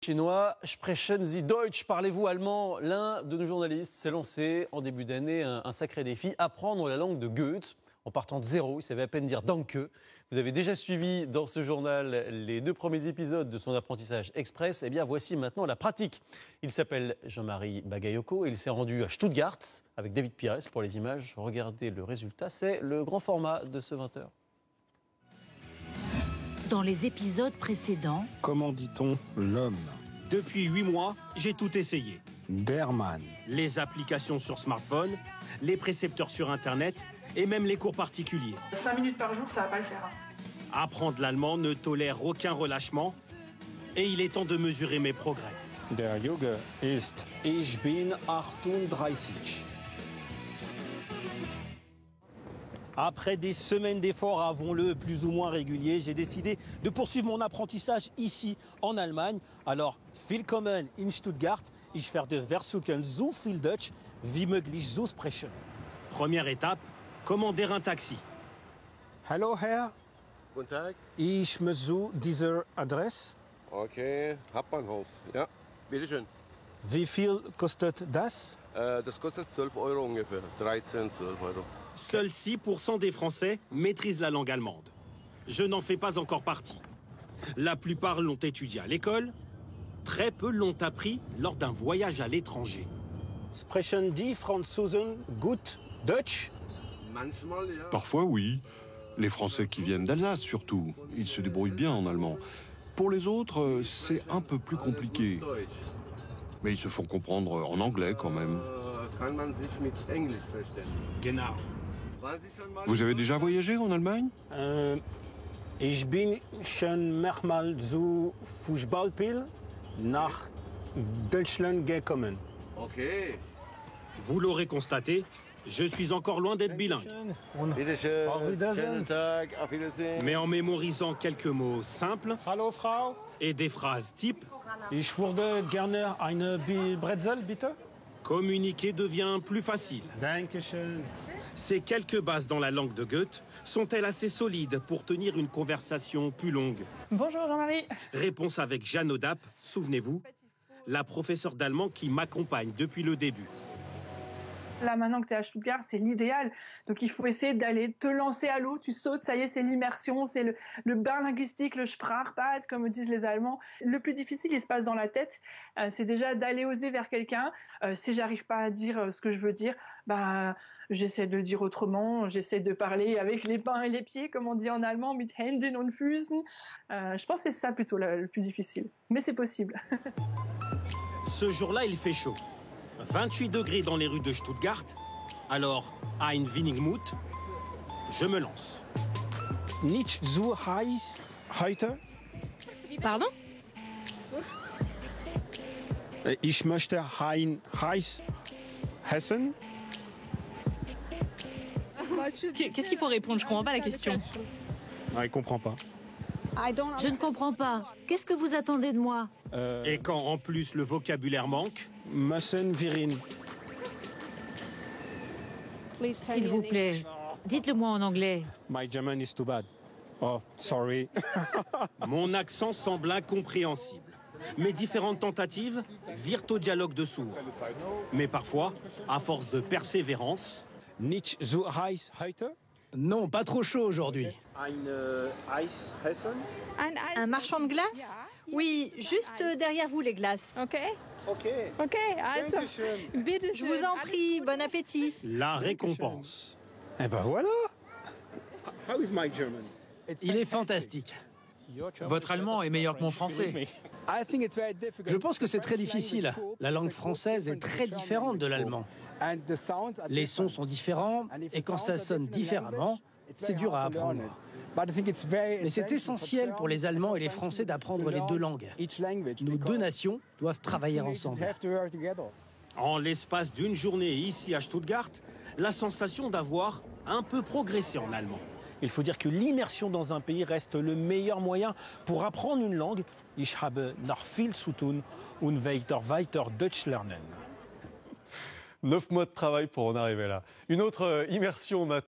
Chinois, sprechen Sie Deutsch, parlez-vous allemand? L'un de nos journalistes s'est lancé en début d'année un sacré défi, apprendre la langue de Goethe. En partant de zéro, il savait à peine dire danke. Vous avez déjà suivi dans ce journal les 2 premiers épisodes de son apprentissage express. Eh bien, voici maintenant la pratique. Il s'appelle Jean-Marie Bagayoko et il s'est rendu à Stuttgart avec David Pires pour les images. Regardez le résultat, c'est le grand format de ce 20h. Dans les épisodes précédents... Comment dit-on l'homme? Depuis 8 mois, j'ai tout essayé. Der Mann. Les applications sur smartphone, les précepteurs sur Internet et même les cours particuliers. 5 minutes par jour, ça va pas le faire. Apprendre l'allemand ne tolère aucun relâchement et il est temps de mesurer mes progrès. Der Junge ist Ich bin 38. Après des semaines d'efforts, avouons-le, plus ou moins réguliers, j'ai décidé de poursuivre mon apprentissage ici, en Allemagne. Alors, willkommen in Stuttgart. Ich werde versuchen, so viel Deutsch wie möglich zu sprechen. Première étape, commander un taxi. Hallo Herr, Guten Tag. ich möchte diese Adresse. Okay, Hauptbahnhof. Ja, bitteschön. Wie viel kostet das? Das kostet 12 Euro ungefähr. 13, 12 Euro. Seuls 6% des Français maîtrisent la langue allemande. Je n'en fais pas encore partie. La plupart l'ont étudié à l'école. Très peu l'ont appris lors d'un voyage à l'étranger. Sprechen die Franzosen gut Deutsch? Manchmal, ja. Parfois, oui. Les Français qui viennent d'Alsace, surtout. Ils se débrouillent bien en allemand. Pour les autres, c'est un peu plus compliqué. Deutsch. Mais ils se font comprendre en anglais quand même. Kann man sich mit Englisch verstehen. Genau. Waren Sie schon mal Vous avez déjà voyagé en Allemagne? Ich bin schon mehrmals zu Fußballspiel nach Deutschland gekommen. Okay. Vous l'aurez constaté, je suis encore loin d'être bilingue. Bitteschön. Auf Wiedersehen. Schönen Tag. Auf Wiedersehen. Mais en mémorisant quelques mots simples Hallo Frau, et des phrases types, ich würde gerne eine Brezel, bitte. communiquer devient plus facile. Dankeschön. Ces quelques bases dans la langue de Goethe sont-elles assez solides pour tenir une conversation plus longue? Bonjour Jean-Marie. Réponse avec Jeanne Audap, souvenez-vous, la professeure d'allemand qui m'accompagne depuis le début. Là maintenant que tu es à Stuttgart, c'est l'idéal. Donc il faut essayer d'aller te lancer à l'eau, tu sautes, ça y est, c'est l'immersion, c'est le bain linguistique, le Sprachbad, comme disent les Allemands. Le plus difficile, il se passe dans la tête. C'est déjà d'aller oser vers quelqu'un. Si j'arrive pas à dire ce que je veux dire, j'essaie de le dire autrement. J'essaie de parler avec les mains et les pieds, comme on dit en allemand, mit Händen und Füßen. Je pense que c'est ça plutôt le plus difficile. Mais c'est possible. Ce jour-là, il fait chaud. 28 degrés dans les rues de Stuttgart. Alors, ein wenig Mut, je me lance. Nicht so heiß heute. Pardon? Ich möchte ein heiß Hessen. Qu'est-ce qu'il faut répondre? Je comprends pas la question. Ah, il comprend pas. Je ne comprends pas. Qu'est-ce que vous attendez de moi? Et quand en plus le vocabulaire manque, Müssen wir ihn. S'il vous plaît, dites-le-moi en anglais. My German is too bad. Oh, sorry. mon accent semble incompréhensible. Mes différentes tentatives virent au dialogue de sourds. Mais parfois, à force de persévérance, Nicht so heiß heute. Non, pas trop chaud aujourd'hui. Ein Eis Hessen. Un marchand de glace? Oui, juste derrière vous les glaces. Ok. Je vous en prie, bon appétit. la récompense. Eh ben voilà. How is my German? Il est fantastique. Votre allemand est meilleur que mon français. Je pense que c'est très difficile. La langue française est très différente de l'allemand. Les sons sont différents et quand ça sonne différemment, c'est dur à apprendre. Mais c'est essentiel pour les Allemands et les Français d'apprendre les 2 langues. Nos 2 nations doivent travailler ensemble. En l'espace d'une journée ici à Stuttgart, la sensation d'avoir un peu progressé en allemand. Il faut dire que l'immersion dans un pays reste le meilleur moyen pour apprendre une langue. Ich habe noch viel zu tun und weiter Deutsch lernen. 9 mois de travail pour en arriver là. Une autre immersion maintenant.